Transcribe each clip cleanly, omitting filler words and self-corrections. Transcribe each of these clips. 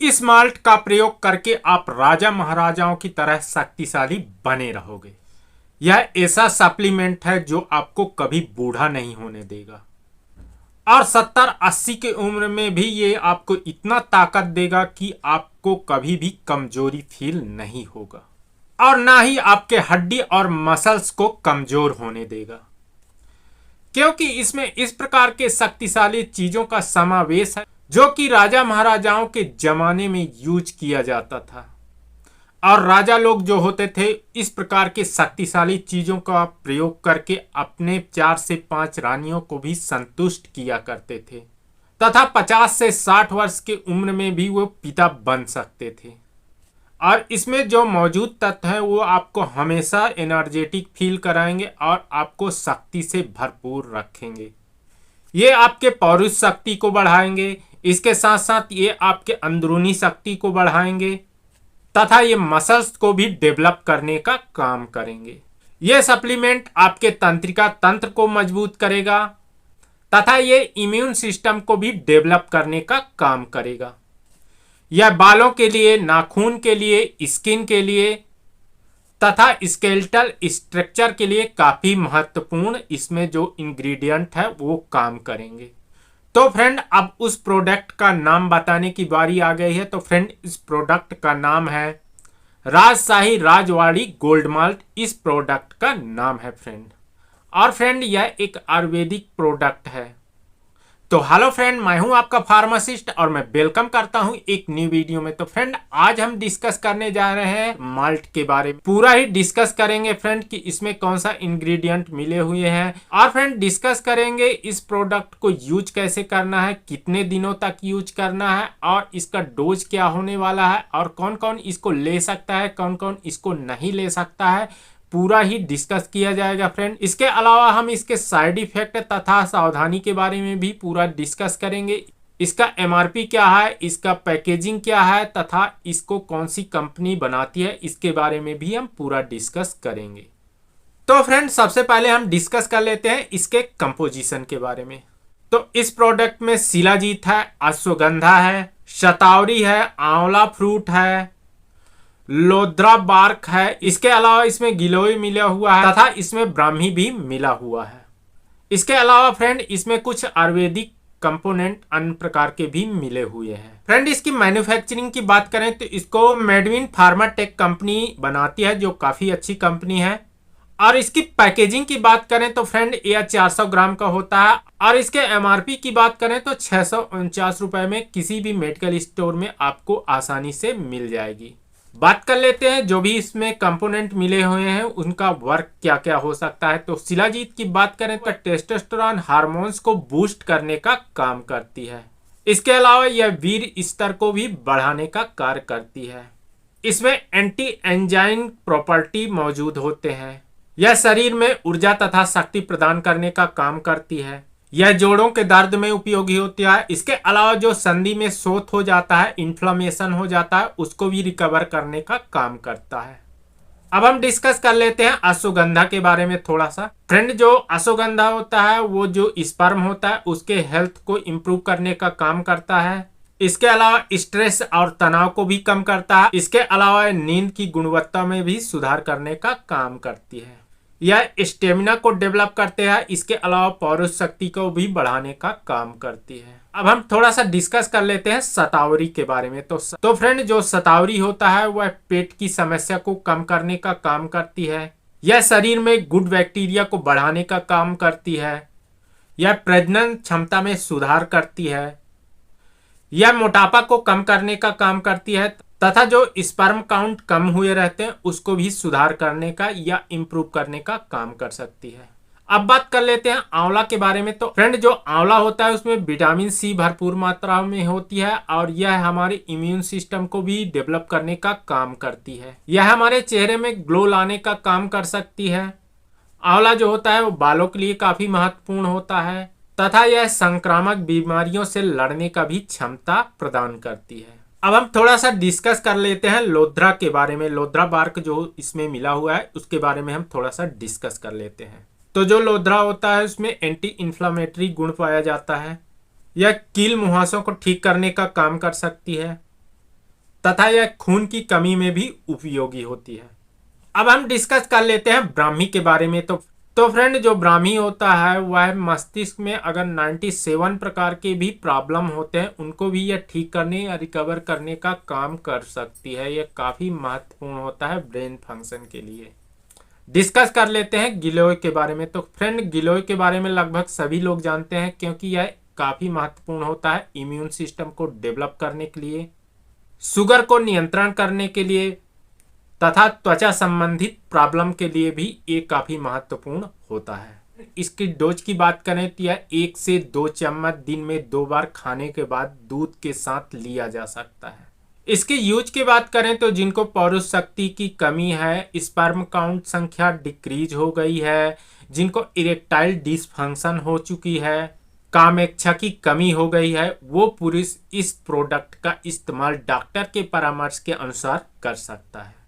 इस माल्ट का प्रयोग करके आप राजा महाराजाओं की तरह शक्तिशाली बने रहोगे। यह ऐसा सप्लीमेंट है जो आपको कभी बूढ़ा नहीं होने देगा और 70-80 की उम्र में भी ये आपको इतना ताकत देगा कि आपको कभी भी कमजोरी फील नहीं होगा और ना ही आपके हड्डी और मसल्स को कमजोर होने देगा, क्योंकि इसमें इस प्रकार के शक्तिशाली चीजों का समावेश है जो कि राजा महाराजाओं के जमाने में यूज किया जाता था। और राजा लोग जो होते थे इस प्रकार के शक्तिशाली चीजों का प्रयोग करके अपने 4 से 5 रानियों को भी संतुष्ट किया करते थे तथा 50 से 60 वर्ष की उम्र में भी वो पिता बन सकते थे। और इसमें जो मौजूद तत्व है वो आपको हमेशा एनर्जेटिक फील कराएंगे और आपको शक्ति से भरपूर रखेंगे। ये आपके पौरुष शक्ति को बढ़ाएंगे, इसके साथ साथ ये आपके अंदरूनी शक्ति को बढ़ाएंगे तथा ये मसल्स को भी डेवलप करने का काम करेंगे। ये सप्लीमेंट आपके तंत्रिका तंत्र को मजबूत करेगा तथा ये इम्यून सिस्टम को भी डेवलप करने का काम करेगा। यह बालों के लिए, नाखून के लिए, स्किन के लिए तथा स्केलेटल स्ट्रक्चर के लिए काफी महत्वपूर्ण इसमें जो इंग्रेडिएंट है वो काम करेंगे। तो फ्रेंड अब उस प्रोडक्ट का नाम बताने की बारी आ गई है। तो फ्रेंड इस प्रोडक्ट का नाम है राजशाही राजवाड़ी गोल्ड माल्ट। इस प्रोडक्ट का नाम है फ्रेंड। और फ्रेंड यह एक आयुर्वेदिक प्रोडक्ट है। तो हेलो फ्रेंड, मैं हूं आपका फार्मासिस्ट और मैं वेलकम करता हूं एक न्यू वीडियो में। तो फ्रेंड आज हम डिस्कस करने जा रहे हैं माल्ट के बारे में। पूरा ही डिस्कस करेंगे फ्रेंड कि इसमें कौन सा इंग्रेडिएंट मिले हुए हैं और फ्रेंड डिस्कस करेंगे इस प्रोडक्ट को यूज कैसे करना है, कितने दिनों तक यूज करना है और इसका डोज क्या होने वाला है और कौन कौन इसको ले सकता है, कौन कौन इसको नहीं ले सकता है, पूरा ही डिस्कस किया जाएगा फ्रेंड। इसके अलावा हम इसके साइड इफेक्ट तथा सावधानी के बारे में भी पूरा डिस्कस करेंगे। इसका एमआरपी क्या है, इसका पैकेजिंग क्या है तथा इसको कौन सी कंपनी बनाती है, इसके बारे में भी हम पूरा डिस्कस करेंगे। तो फ्रेंड सबसे पहले हम डिस्कस कर लेते हैं इसके कंपोजिशन के बारे में। तो इस प्रोडक्ट में शिलाजीत है, अश्वगंधा है, शतावरी है, आंवला फ्रूट है, लोद्रा बार्क है, इसके अलावा इसमें गिलोय मिला हुआ है तथा इसमें ब्राह्मी भी मिला हुआ है। इसके अलावा फ्रेंड इसमें कुछ आयुर्वेदिक कंपोनेंट अन्य प्रकार के भी मिले हुए हैं। फ्रेंड इसकी मैन्युफैक्चरिंग की बात करें तो इसको मेडविन फार्माटेक कंपनी बनाती है जो काफी अच्छी कंपनी है। और इसकी पैकेजिंग की बात करें तो फ्रेंड यह 400 ग्राम का होता है और इसके एमआरपी की बात करें तो 649 रुपए में किसी भी मेडिकल स्टोर में आपको आसानी से मिल जाएगी। बात कर लेते हैं जो भी इसमें कंपोनेंट मिले हुए हैं उनका वर्क क्या क्या हो सकता है। तो शिलाजीत की बात करें तो टेस्टोस्टेरोन हार्मोन्स को बूस्ट करने का काम करती है। इसके अलावा यह वीर स्तर को भी बढ़ाने का कार्य करती है। इसमें एंटी एंजाइन प्रॉपर्टी मौजूद होते हैं। यह शरीर में ऊर्जा तथा शक्ति प्रदान करने का काम करती है। यह जोड़ों के दर्द में उपयोगी होती है। इसके अलावा जो संधि में शोथ हो जाता है, इन्फ्लेमेशन हो जाता है, उसको भी रिकवर करने का काम करता है। अब हम डिस्कस कर लेते हैं अश्वगंधा के बारे में थोड़ा सा। फ्रेंड जो अश्वगंधा होता है वो जो स्पर्म होता है उसके हेल्थ को इम्प्रूव करने का काम करता है। इसके अलावा स्ट्रेस और तनाव को भी कम करता है। इसके अलावा नींद की गुणवत्ता में भी सुधार करने का काम करती है। यह स्टेमिना को डेवलप करते हैं। इसके अलावा पौरुष शक्ति को भी बढ़ाने का काम करती है। अब हम थोड़ा सा डिस्कस कर लेते हैं शतावरी के बारे में। तो फ्रेंड जो शतावरी होता है वह पेट की समस्या को कम करने का काम करती है। यह शरीर में गुड बैक्टीरिया को बढ़ाने का काम करती है। यह प्रजनन क्षमता में सुधार करती है। यह मोटापा को कम करने का काम करती है तथा जो स्पर्म काउंट कम हुए रहते हैं उसको भी सुधार करने का या इम्प्रूव करने का काम कर सकती है। अब बात कर लेते हैं आंवला के बारे में। तो फ्रेंड जो आंवला होता है उसमें विटामिन सी भरपूर मात्रा में होती है और यह हमारे इम्यून सिस्टम को भी डेवलप करने का काम करती है। यह हमारे चेहरे में ग्लो लाने का काम कर सकती है। आंवला जो होता है वो बालों के लिए काफी महत्वपूर्ण होता है तथा यह संक्रामक बीमारियों से लड़ने का भी क्षमता प्रदान करती है। अब हम थोड़ा सा डिस्कस कर लेते हैं लोद्रा के बारे में। लोद्रा बार्क जो इसमें मिला हुआ है उसके बारे में हम थोड़ा सा डिस्कस कर लेते हैं। तो जो लोद्रा होता है उसमें एंटी इन्फ्लामेटरी गुण पाया जाता है। यह कील मुहासों को ठीक करने का काम कर सकती है। तथा यह खून की कमी में भी उपयोगी होती है। अब हम डिस्कस कर लेते हैं ब्राह्मी के बारे में। तो फ्रेंड, जो ब्राह्मी होता है वह मस्तिष्क में अगर 97 प्रकार के भी प्रॉब्लम होते हैं उनको भी यह ठीक करने या रिकवर करने का काम कर सकती है। यह काफ़ी महत्वपूर्ण होता है ब्रेन फंक्शन के लिए। डिस्कस कर लेते हैं गिलोय के बारे में। तो फ्रेंड, गिलोय के बारे में लगभग सभी लोग जानते हैं क्योंकि यह काफ़ी महत्वपूर्ण होता है इम्यून सिस्टम को डेवलप करने के लिए, शुगर को नियंत्रण करने के लिए तथा त्वचा संबंधित प्रॉब्लम के लिए भी ये काफ़ी महत्वपूर्ण होता है। इसकी डोज की बात करें तो यह 1 से 2 चम्मच दिन में 2 बार खाने के बाद दूध के साथ लिया जा सकता है। इसके यूज की बात करें तो जिनको पौरुष शक्ति की कमी है, स्पर्म काउंट संख्या डिक्रीज हो गई है, जिनको इरेक्टाइल डिसफंक्शन हो चुकी है, कामेच्छा की कमी हो गई है, वो पुरुष इस प्रोडक्ट का इस्तेमाल डॉक्टर के परामर्श के अनुसार कर सकता है।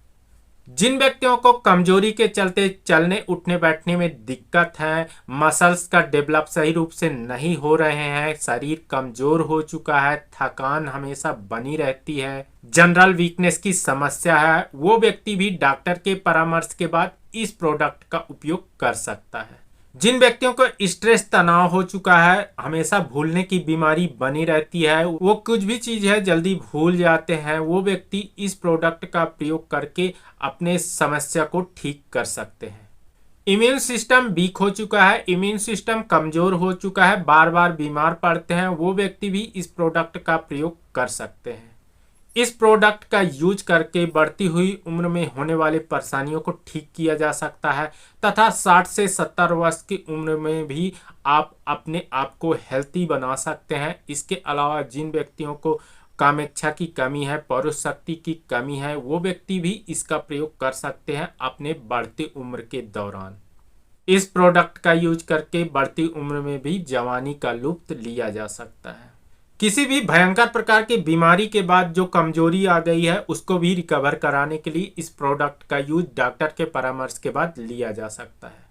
जिन व्यक्तियों को कमजोरी के चलते चलने उठने बैठने में दिक्कत है, मसल्स का डेवलप सही रूप से नहीं हो रहे हैं, शरीर कमजोर हो चुका है, थकान हमेशा बनी रहती है, जनरल वीकनेस की समस्या है, वो व्यक्ति भी डॉक्टर के परामर्श के बाद इस प्रोडक्ट का उपयोग कर सकता है। जिन व्यक्तियों को स्ट्रेस तनाव हो चुका है, हमेशा भूलने की बीमारी बनी रहती है, वो कुछ भी चीज है जल्दी भूल जाते हैं, वो व्यक्ति इस प्रोडक्ट का प्रयोग करके अपने समस्या को ठीक कर सकते हैं। इम्यून सिस्टम वीक हो चुका है, इम्यून सिस्टम कमजोर हो चुका है, बार बार बीमार पड़ते हैं, वो व्यक्ति भी इस प्रोडक्ट का प्रयोग कर सकते हैं। इस प्रोडक्ट का यूज करके बढ़ती हुई उम्र में होने वाले परेशानियों को ठीक किया जा सकता है तथा 60 से 70 वर्ष की उम्र में भी आप अपने आप को हेल्थी बना सकते हैं। इसके अलावा जिन व्यक्तियों को कामेच्छा की कमी है, पौरुष शक्ति की कमी है, वो व्यक्ति भी इसका प्रयोग कर सकते हैं अपने बढ़ती उम्र के दौरान। इस प्रोडक्ट का यूज करके बढ़ती उम्र में भी जवानी का लुत्फ लिया जा सकता है। किसी भी भयंकर प्रकार की बीमारी के बाद जो कमजोरी आ गई है उसको भी रिकवर कराने के लिए इस प्रोडक्ट का यूज डॉक्टर के परामर्श के बाद लिया जा सकता है।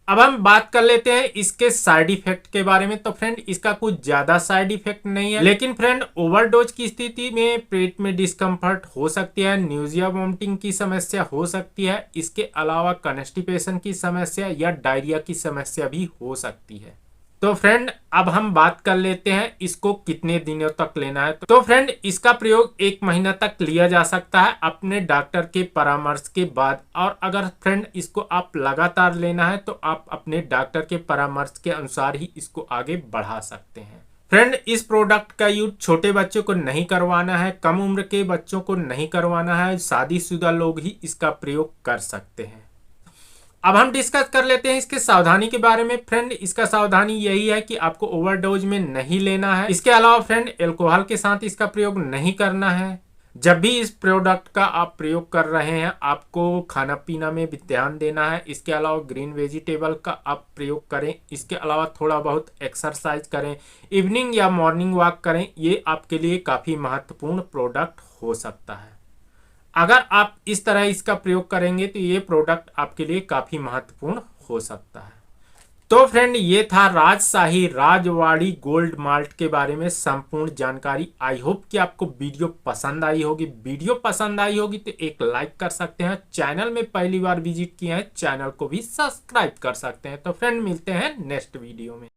अब हम बात कर लेते हैं इसके साइड इफेक्ट के बारे में। तो फ्रेंड, इसका कुछ ज्यादा साइड इफेक्ट नहीं है, लेकिन फ्रेंड ओवरडोज की स्थिति में पेट में डिस्कम्फर्ट हो सकती है, न्यूजिया वोमिटिंग की समस्या हो सकती है, इसके अलावा कॉन्स्टिपेशन की समस्या या डायरिया की समस्या भी हो सकती है। तो फ्रेंड, अब हम बात कर लेते हैं इसको कितने दिनों तक लेना है। तो फ्रेंड, इसका प्रयोग 1 महीना तक लिया जा सकता है अपने डॉक्टर के परामर्श के बाद। और अगर फ्रेंड इसको आप लगातार लेना है तो आप अपने डॉक्टर के परामर्श के अनुसार ही इसको आगे बढ़ा सकते हैं। फ्रेंड, इस प्रोडक्ट का यूज छोटे बच्चों को नहीं करवाना है, कम उम्र के बच्चों को नहीं करवाना है, शादीशुदा लोग ही इसका प्रयोग कर सकते हैं। अब हम डिस्कस कर लेते हैं इसके सावधानी के बारे में। फ्रेंड, इसका सावधानी यही है कि आपको ओवरडोज में नहीं लेना है। इसके अलावा फ्रेंड, अल्कोहल के साथ इसका प्रयोग नहीं करना है। जब भी इस प्रोडक्ट का आप प्रयोग कर रहे हैं आपको खाना पीना में भी ध्यान देना है। इसके अलावा ग्रीन वेजिटेबल का आप प्रयोग करें। इसके अलावा थोड़ा बहुत एक्सरसाइज करें, इवनिंग या मॉर्निंग वॉक करें। ये आपके लिए काफ़ी महत्वपूर्ण प्रोडक्ट हो सकता है। अगर आप इस तरह इसका प्रयोग करेंगे तो ये प्रोडक्ट आपके लिए काफ़ी महत्वपूर्ण हो सकता है। तो फ्रेंड, ये था राजशाही राजवाड़ी गोल्ड माल्ट के बारे में संपूर्ण जानकारी। आई होप कि आपको वीडियो पसंद आई होगी। वीडियो पसंद आई होगी तो एक लाइक कर सकते हैं। चैनल में पहली बार विजिट किए हैं, चैनल को भी सब्सक्राइब कर सकते हैं। तो फ्रेंड, मिलते हैं नेक्स्ट वीडियो में।